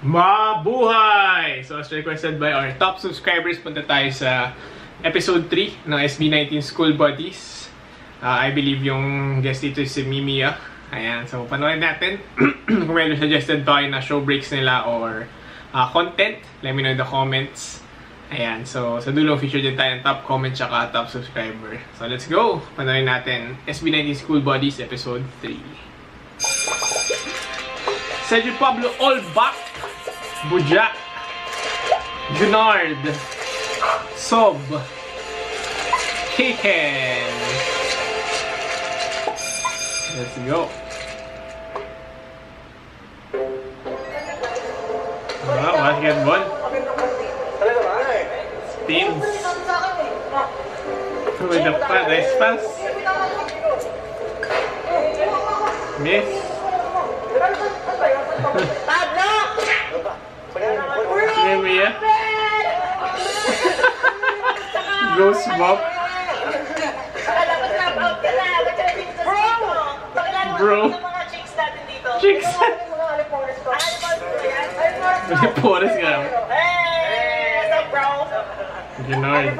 Mabuhay! So as requested by our top subscribers, punta tayo sa episode 3 ng SB19 School Buddies. I believe yung guest dito is si Mimiya. Ayan, so panoorin natin. Kung may suggested tayo na show breaks nila or content, let me know in the comments. Ayan, so sa dulo feature din tayo ng top comment tsaka top subscriber. So let's go! Panoorin natin SB19 School Buddies episode 3. Sergio Pablo Olbach, Buja, Junard, Sob, Kiken. Let's go. Wow, basketball. Teams. With the nice pass. Miss. Mimiya. Ghost Bob. Bro. Chicks. Malipores ka naman. Junard.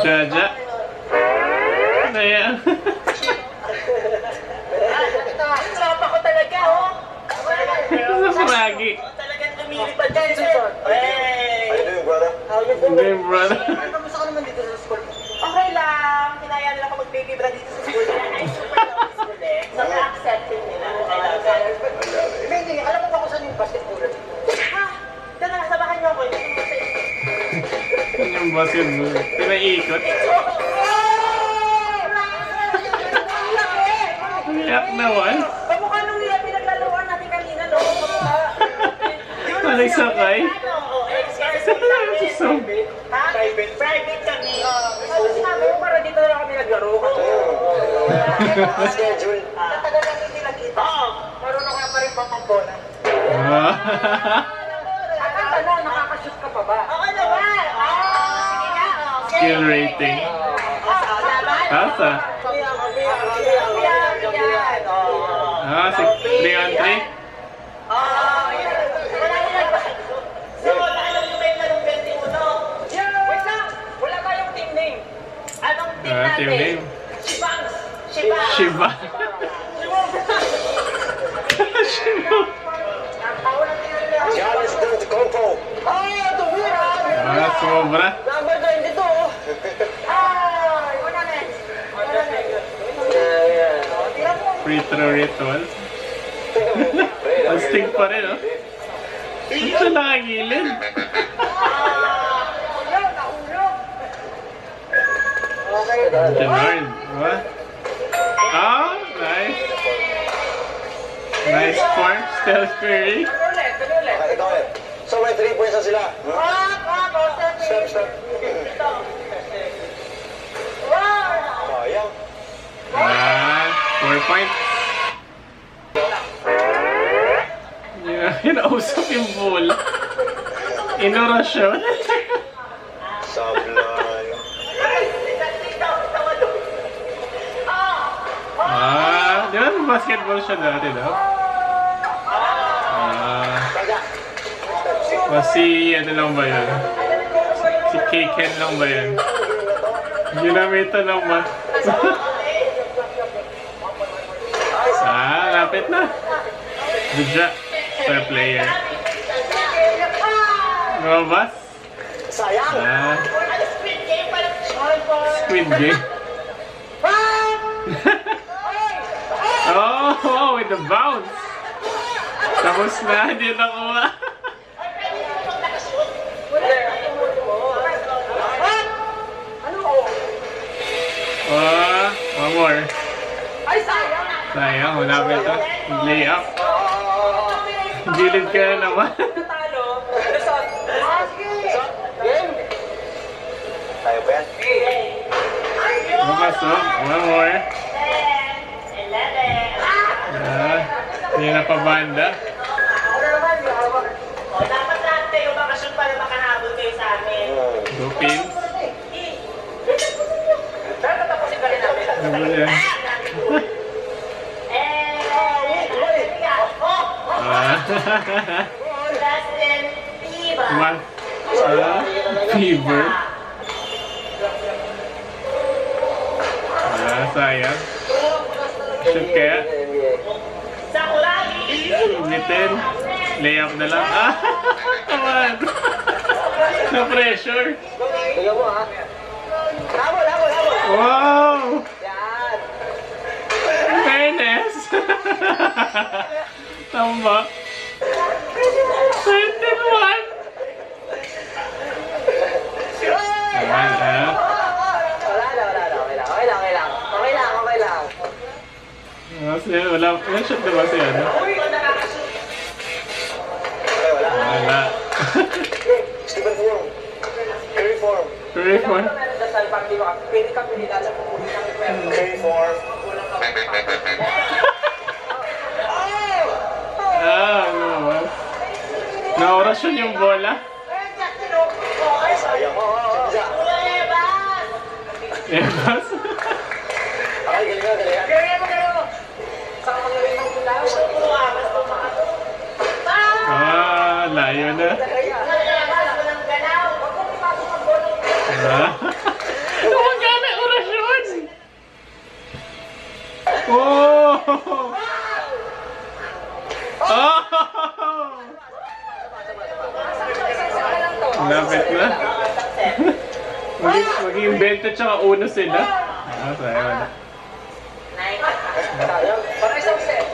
Jaja. Ano yan? Sapa ko talaga, oh! Ano si Maggie? Talagang lumilipad dyan, sir! Hey! How you doing, brother? How you Ano yung brother? Kamusta ka naman dito sa school? Okay lang. Kinaya nila ako mag-baby bra dito sa school. Ay, super lang sa school eh. So, na-accepting nila. Hindi, alam mo ba kung saan yung basketball? Ha? Dala, sabahan niyo ako. Ano yung basketball? Pinaikot? Iyak naman. Kamukha nung nila pinaglalaroan natin kanina, no? Nagsakay? Ha? Private kami. Ano sinabi mo para dito na lang kami naglaro? Schedule. Tatagal lang hindi nakita. Oo. Marunong ka pa rin pamambola. Ano, nakakashoot ka pa ba? Oo naman. Sige nga. Skill rating. Tasa. Ah, 3 on 3? So, alam nyo ba yung larong 21? Wait lang! Wala tayong team name. Anong team natin? Team name? Shibangs! Shibangs! Shiba. Shiba. Giannis Antetokounmpo. Ah, sobra. Number 22! Ay! Una next! Free throw ritual. Astig pa rin, oh. Ito nakagilid. Junard. Ah, nice. Nice form. Steph Curry. Ikaw ulit. So may 3 points na sila. Step, step. Sayang. Ah, 4 points. Inausap yung ball. Inorasyon. Sablay. Ah, di ba basketball siya dati daw? Ah, si ano lang ba yun? Si K-Ken lang ba yun? Ginamitan lang ba? Ah, lapit na. Good job. Per player. Robas? Sayang. Ah, Squid Game. Oh, with the bounce. Tapos na, hindi nakuha. One more. Ay, sayang! Sayang, wala pa ito. Lay up. Gilid ka na naman. Natalo. Result. Sige. Game. Tayo ba yan? Mapasok. One more. 10, 11. Ah, hindi na pa banda. O, dapat lahat kayo makashoot para makahabol kayo sa amin. Go pins. Dapat tapusin ka rin namin. Ano ba yan? Justin Bieber. What? Fever? Sayang. Shoot kaya? Sakuragi. Ulitin. Layup na lang. Come on. Na-pressure. Tingnan mo ha. Habol. Wow! Yan. Fairness! Tama. 21! Ayan, ha? Wala na. Okay lang. Kasi wala. Ilan shot na ba siya, no? Wala. Stephen Form. Curry Form. Curry form? Curry Form. Ano ba? Na-orasyon yung bola? Sayang mo. Ebas? Ay, galing mo. Layo na. Gumagana yung orasyon! Oh! Oh! Lapit na. Mag-invento tsaka uno sila. Sayang. Para isang set.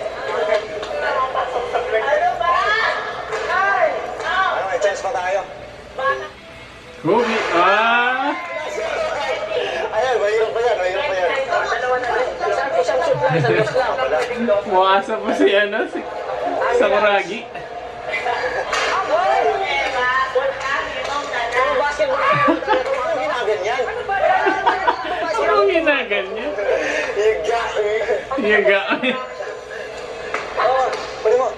Ano, may chance pa tayo? Kobe! Ayan, mahirap pa yan. Isang shoot lang, isang shoot lang. Muasa pa si Sakuragi. Ginaganyan. Anong ginaganyan? Yaga. Oo, pwede mo.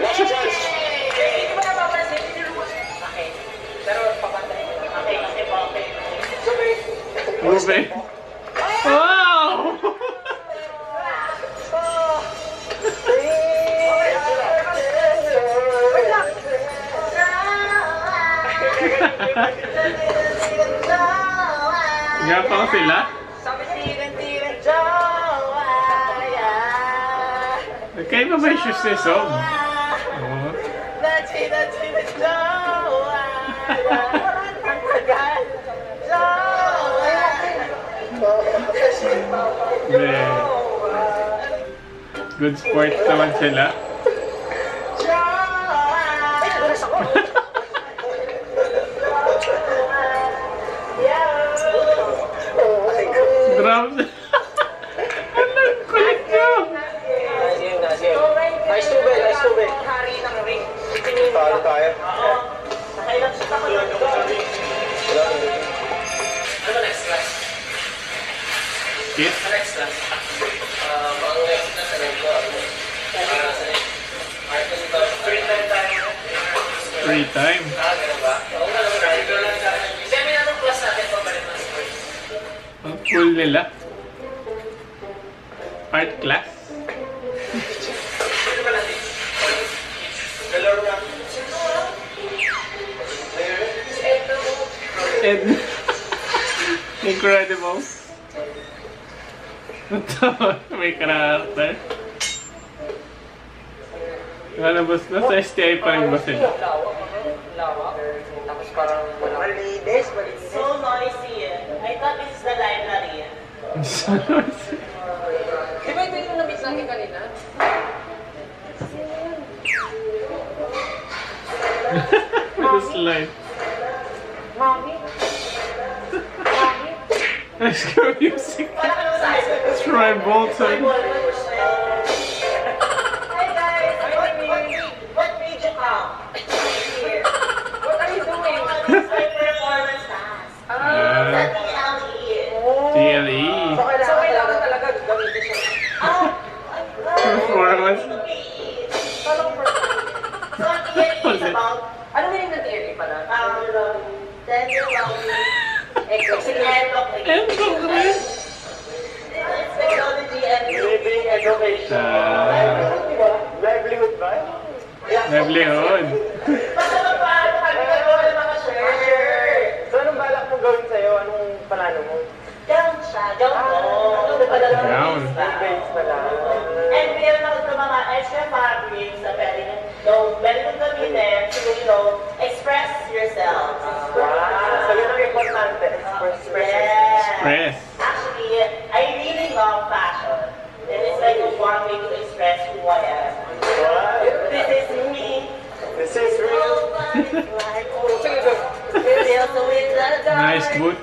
Last chance. Kobe. Wow! Gapang sila? Nagkaiba ba yung shoes ni Sob? Oo. Good sport naman sila. Drums. Anong kulit nyo? Nice game. Nice tubig. Talo tayo. Kit? Free time. Ang cool nila. Art class. And incredible. May character. Lalabas na sa STI pa rin ba sila? Tapos parang malinis. So noisy. I thought this is the library. Di ba ito yung na-miss natin kanina? The slide. Let's go music. Troy Bolton. Hey guys, what made you come? What are you doing? This is my performance task. Sa TLE. TLE. So kailangan talaga gamitin siya. Performance. So TLE is about Ano meaning ng theory pala? Technology and living education. Nablehon. Basta magpaano kami nagawa ng mga shirt. So, anong balak mo gawin sa'yo? Anong plano mo? Gown siya, gown mo. Gown. Base pala. And meron ako sa mga extra fabrics na pwede kong gamitin to, express yourself. Wow! So, yun ang importante. Express. Press. Actually, I really love fashion. And it's like one way to express who I am. This is me. This is real. Nice boot.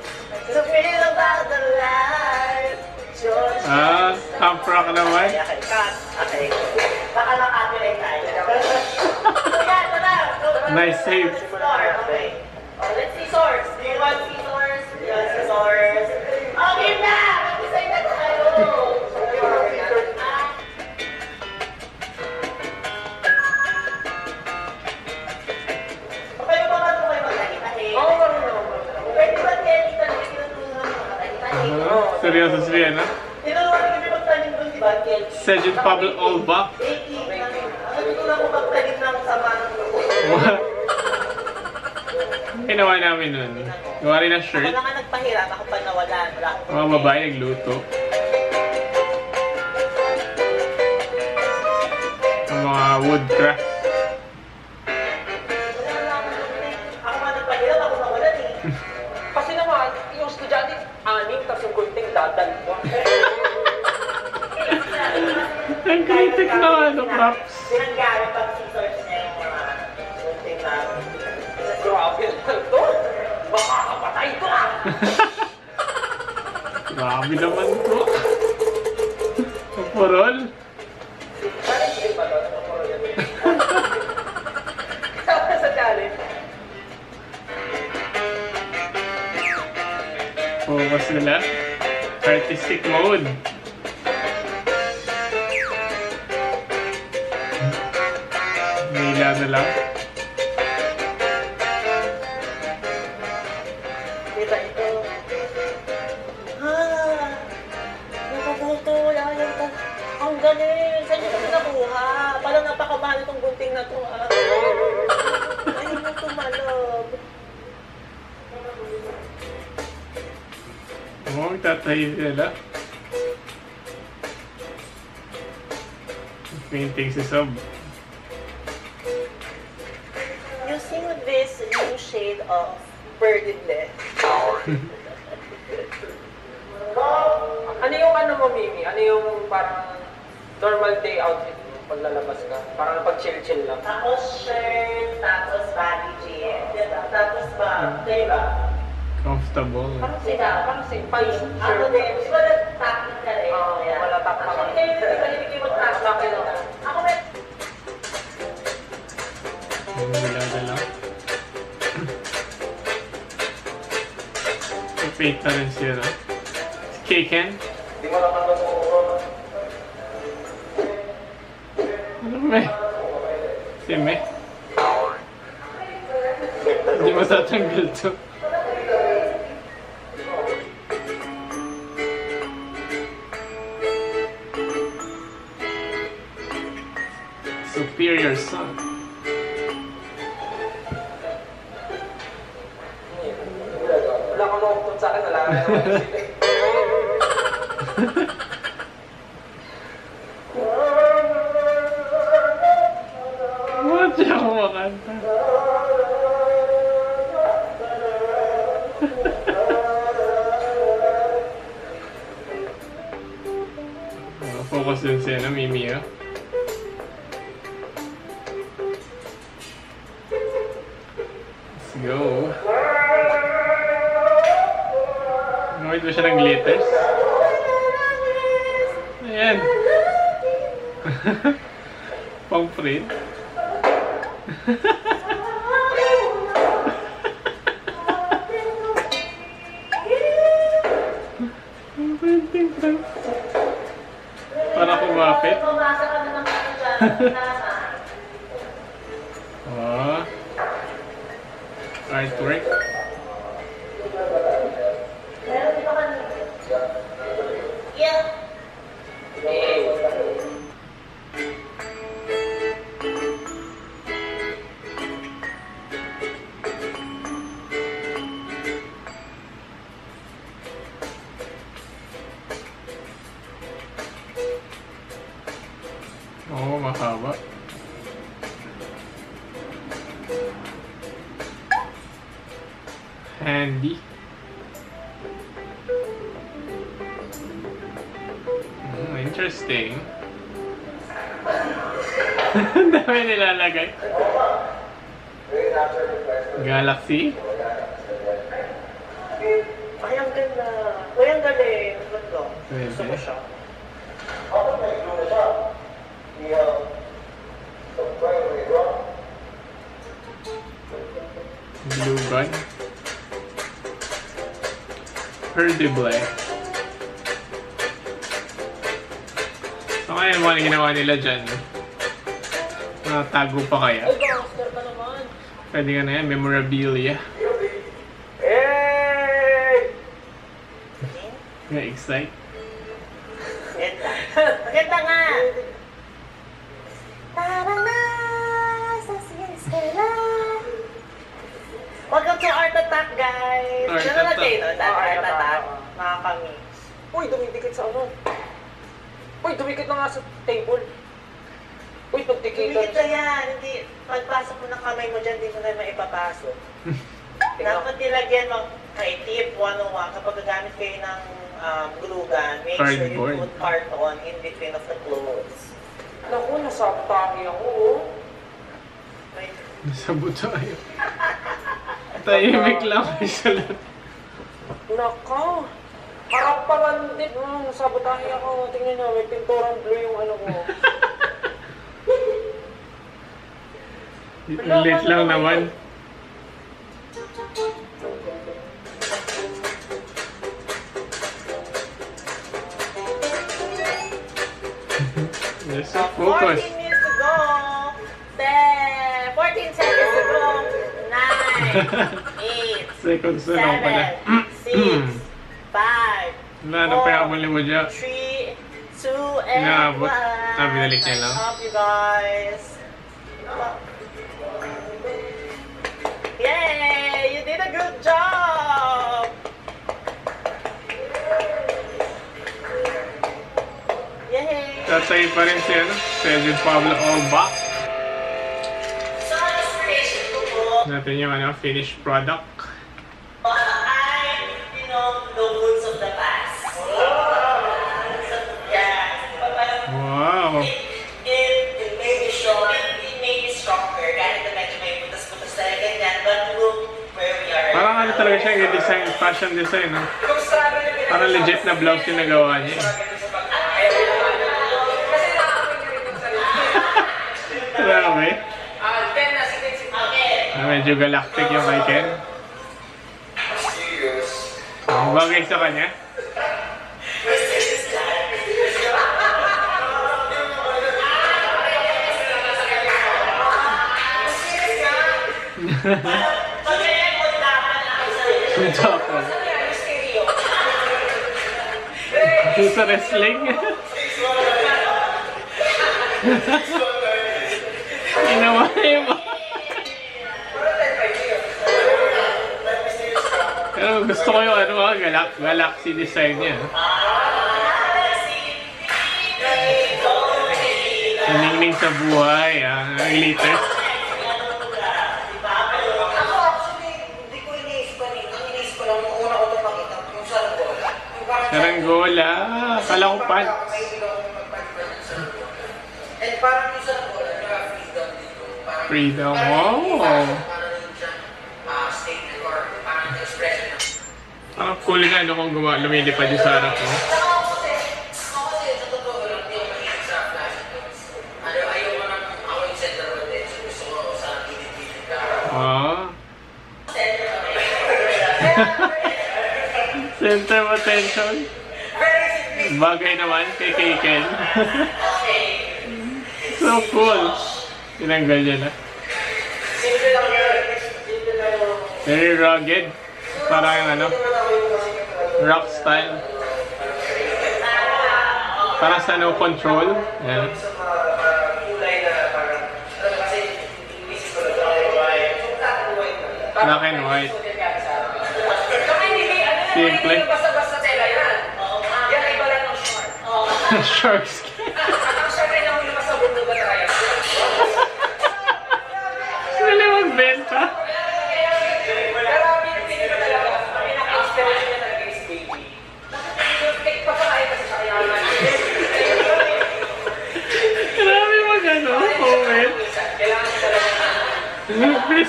To feel about the life. Kampra ka naman. Okay, cut. Okay. Baka na-copyright tayo. So yeah, ito na. Nice save. Let's start. Okay. Oh, let's see source. Do you want to see source? Do you want to see source? Okay na! Mag-design na tayo! Okay, ba ba ito kayo magtahi-tahi? Oo, marunong. Pwede ba kaya dito na tinutulungan ng mga tahi-tahi? Seryoso si Rihanna. Tinulungan kami magtanim doon, di ba, Kel? Sergeant Pablo Olbach. Natutunan ko magtanim ng sama ng loob. Ginawa namin nun. Gawa rin ng Ako shirt. na nga nagpahirap ako pag nawalan. Mga babae nagluto. Ang mga woodcraft. Ako nga nagpahirap ako nawalan eh. Kasi naman, yung estudyante, anim, tapos yung kunting dadalwa. Ang critic na ano, props. Sinanggamit pang scissors niya yung mga kunting na. Grabe lang to. Baka kapatay ko ah! Grabe naman to. Purol. Challenge din ba to? Kasama sa challenge. Focus nila. Artistic mode. Nila na lang. Diba ito? Napabuto. Ang galing. Saan niyo ito nakuha? Parang napakamahal itong gunting na ito. Ayun na tumalog. Oo, magtatayo sila. Painting si Sob. Using this new shade of burdenless. Ano yung ano mo, Mimi? Ano yung parang normal day outfit mo pag lalabas ka? Parang pag-chill-chill lang. Tapos shirt, tapos baggy jeans, diba? Tapos ba, diba? Comfortable. Parang pants, Ako shirt. din, gusto ko na tactic ka rin. Oo, Kaya- wala tactic. Actually, kayo hindi kayo mag-tactic. Ako may... Dala-dala. Fake na rin siya, no? Kaken? Di mo naman mag-uuro. Ano ba? Si Me? Hindi matatanggal to. Superior son. Wala kang makukulit sa akin, wala ka naman isip. What? Di ako makanta. Focus dun siya na Mimi, ah. Let's go. Gamit mo siya ng glitters. Ayan. Pang print. Ang printing print. Para kumapit. Pumasa ka na ng mga dyan. Oh. Artwork. Meron dito kanina. Yeah. haba. Handy. Interesting. Ang dami nilalagay. Galaxy. Ay, ang ganda. Uy, ang galing. Ang ganda. Pwede. Gusto ko siya. Blue gun. Herdible. So kaya yung mga ginawa nila dyan. Tago pa kaya? Ay, gangster ka naman. Pwede ka na yan, memorabilia. Hey! Na-excite. Ganda. Ganda nga. Tara na sa Sinsela. Welcome to Art Attack, guys. Art Ano na Attack. kayo, no? Dati Art Art Attack. Attack. Mga kami. Uy, dumidikit sa ano? Uy, dumikit na nga sa table. Uy, pagdikitan. Tumikit na yan. Hindi, pagpasok mo ng kamay mo dyan, hindi mo na maipapasok. Dapat nilagyan mo kay tip 101 kapag gagamit kayo ng glue gun, make sure you Cardboard. put carton in between of the clothes. Naku, nasaptangi ako, oh. May Nasabot tayo. Tahimik lang kayo sa lahat. Naka. Harap pa man din. Nasabotahe ako. Tingnan nyo, may pinturang blue yung ano ko. Ulit lang naman. Yes, so 14 focus. minutes to go. 10, 14 seconds to go. 9, 8, Seconds na lang pala. 7, 6, 5, Wala, anong pinakamuli mo dyan? 3, 2, and Inaabot. 1. Binalik niya lang. Up, you guys. Yay! You did a good job! Yay! Tatay pa rin si Cedric Pablo Oba. So, inspiration ko po Natin yung finished product. ay, the woods of the past. So, yeah. Wow! It made me strong. It made me stronger. Kahit na medyo may butas-butas talaga ganyan. But look where we are. Parang talaga siya yung design, fashion design, no? Yung struggle na pinag- Parang legit na blouse yung nagawa niya. Grabe. 10 na, sige. Okay. Medyo galactic yung kay Ken. Ang bagay sa kanya. Ito ako. Sa wrestling. Ginawa niya mo. Pero gusto ko yung galaxy design niya. Naningning sa buhay, related. Ako actually, hindi ko iniisip ko nito. Iniisip ko lang yung una ko ito pakita. Yung saranggola. Yung parang Saranggola. Kala ko pants. And parang yung saranggola, yung freedom dito. Parang Freedom. parang Wow. parang yung statement or parang expression. Parang cool nga kung lumilipad yung sa harap mo. Ako kasi sa totoo lang, hindi ako mahilig sa plastic toys. Ayoko nang ako yung center of attention. Gusto ko sa gilid-gilid ka. Center of attention. Very simple. Bagay naman kay Ken. Okay. So cool. Tinanggal niya na. Simple lang yun. Simple lang yun. Very rugged. Parang rock style. Para sa no control. Ayan. Kulay na parang, kasi inisip ko lang white. Black and white. Simple. Basta-basta tela yan. Yan ay iba lang ng short. Sharks. At ang short ay nahuli sa bundok at raya.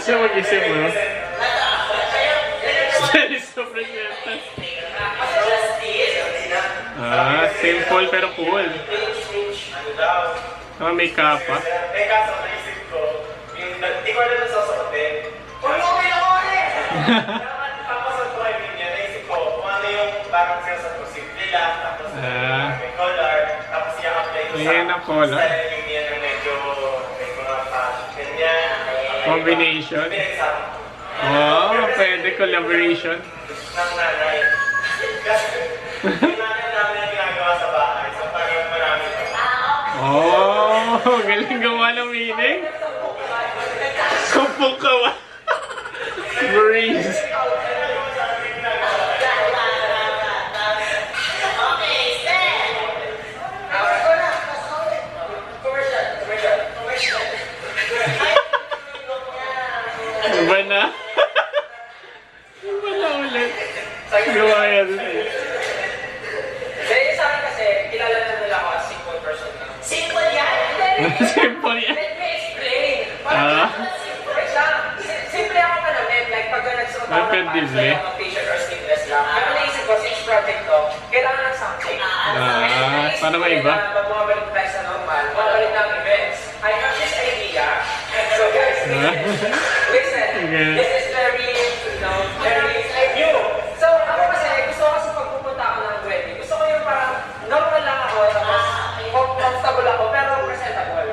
siya mag-isip, no? Stylist na presenta. Simple pero cool. May kapa. Eh, kaso naisip ko, hindi ko na nasusuotin. Papasok ko kay Minya, naisip ko, kung ano yung parang sinasot ko, simple lang, tapos may color, tapos i-apply ko sa style yung niya ng medyo may mga fashion, ganyan. Combination. Oh, pwede collaboration. Ng nanay. Kasi, yung nanay namin ang ginagawa sa bahay, so parang marami pa. Oh, galing gawa ng meaning. Kumpong kawa. Breeze. Iba na? Iba na ulit. Gawa yan. Dahil sa akin kasi, kilala na nila ako as simple person lang. Simple yan. Simple yan. Let me explain. Parang simple siya. Simple ako pa naman. Like, pag nagsuot ako ng pants, like mga t-shirt or sleeveless lang. Pero naisip ko, since project ko, kailangan ng something. Para may iba? Pag bumabalik tayo sa normal, bumabalik ng events. I have this idea. So guys, listen. This is very, very new. So, ako kasi, gusto ko kasi pag pupunta ako ng wedding, gusto ko yung parang normal lang ako, tapos comfortable ako, pero presentable.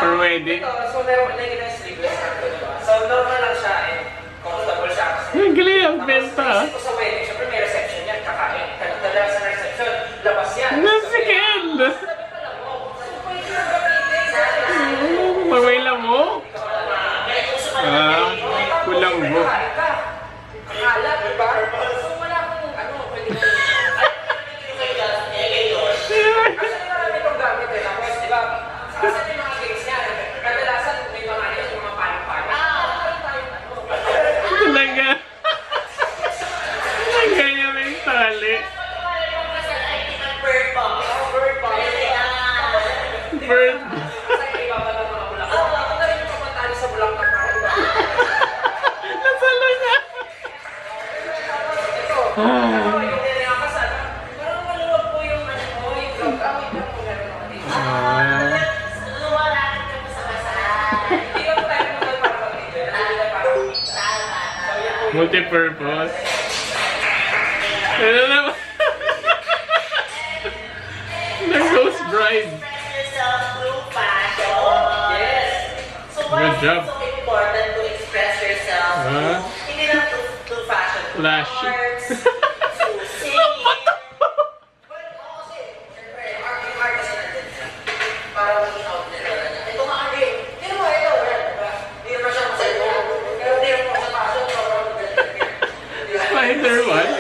For wedding? So, meron na yung sleeveless ako, diba? So, normal lang siya and comfortable siya. Ang galing ang benta. Tapos, sa wedding, syempre may reception yan, kakain. Kadalasan sa reception, labas yan. Second! Sabi pala mo, so pwede yung gamitin. Pamela mo? Kulang mo. Akala, diba? So, wala akong, pwede na actually, marami itong gamit eh. Tapos, diba, kasi yung mga games niya, kadalasan may mga yung mga paling-paling. Talaga. Talaga niya may tali. Bird bomb. Bird. Kasi iba pa ng mga bulak. Ako na rin yung papatali sa bulak na parang. Nasalo niya. Ito, yung nilakas, parang maluwag po yung yung vlog. Wait lang po meron ako dito. Lumalakad ka pa sa kasal. Hindi lang tayo naman para mag-video. Hindi lang para mag-video. Multi-purpose. Ano naman? The Ghost Bride. Good job. So important to express yourself. Hindi lang to fashion. Flashy. Arts, to singing. Well, kasi, siyempre, art kasi natin siya. Para maging outlet na niya. Ito nga kasi, hindi naman ito, diba? Hindi naman siya masaya. Pero hindi naman sa fashion, sobrang maganda. Spider-Man?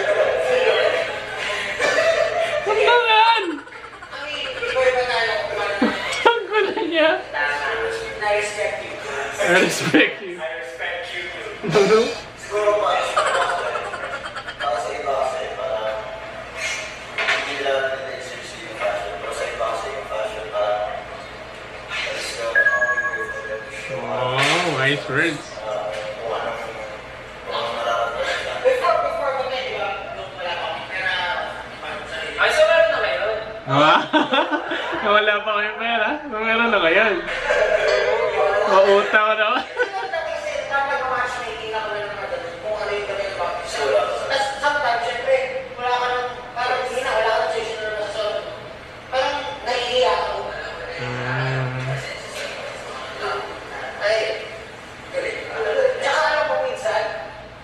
Ano yan? I mean, ikaw yung panalo ko. Ang gulo niya. Na-respect you. I respect you. I respect you too. Siguro pa, para sa iba kasi, para hindi lang nila-seriously yung fashion, pero sa iba kasi yung fashion, para is the only way for them to show Oh, nice words. kung anong nararamdaman nila. Before kami, di ba? Nung wala kami pera, sarili. Ay, so meron na ngayon. Wala pa kayo pera. Meron na ngayon. Mauta ko naman. Kasi dapat matchmaking ako na naman kung ano yung kami ba. Tapos sometimes, syempre, wala ka nang, parang hindi na, wala ka nang session na nasa parang nahihiya ako. Ay, tsaka alam mo minsan,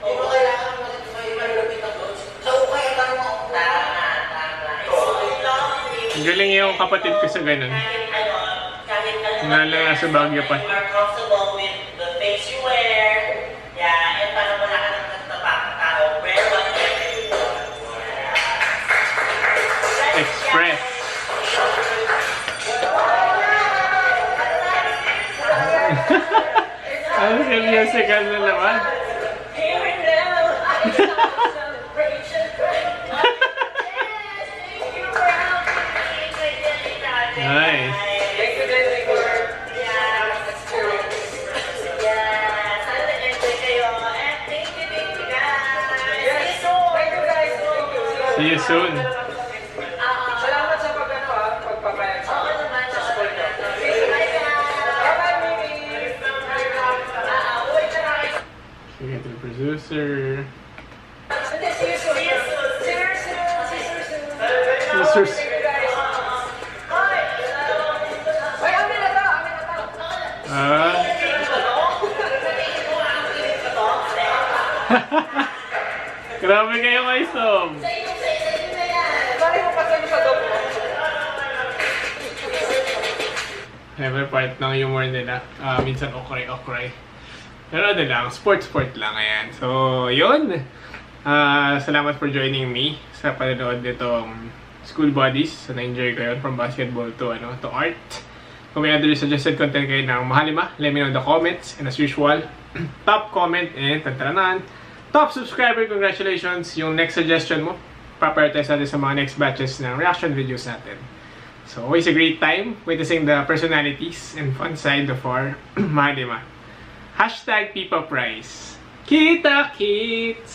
hindi mo kailangan may malulupit na clothes. Sa ukay, ang tanong mo. Tama. Ang galing yung kapatid ko sa ganun. Lalo na sa Baguio pa. You are comfortable with the things you wear. Yeah, and parang wala ka nang nagtapak na tao. Wear whatever you want. Express. Ano yung musical na naman? Here and now, I start celebration. Yes, thank you for helping me. Nice. Thank you, Jenny, for Yeah. Yeah. you soon. Salamat sa pagpapayag sa school niyo. Bye-bye, Mimi! Sige, to the producer. Sisters. Ay, amin na to! Grabe kayo kay Som. Sorry mo pasal sa dog mo. Never part ng humor nila. Minsan okray. Pero ano lang, sport lang. Ayan. So, yun. Salamat for joining me sa panonood nitong School Buddies. So, na-enjoy ko yun from basketball to art. Kung may other suggested content kayo ng mahalima, let me know in the comments. And as usual, top comment and tantaranan. Top subscriber, congratulations! Yung next suggestion mo, prioritize natin sa mga next batches ng reaction videos natin. So, always a great time witnessing the personalities and fun side of our mahalima. #Pipa Prize. Kita kits!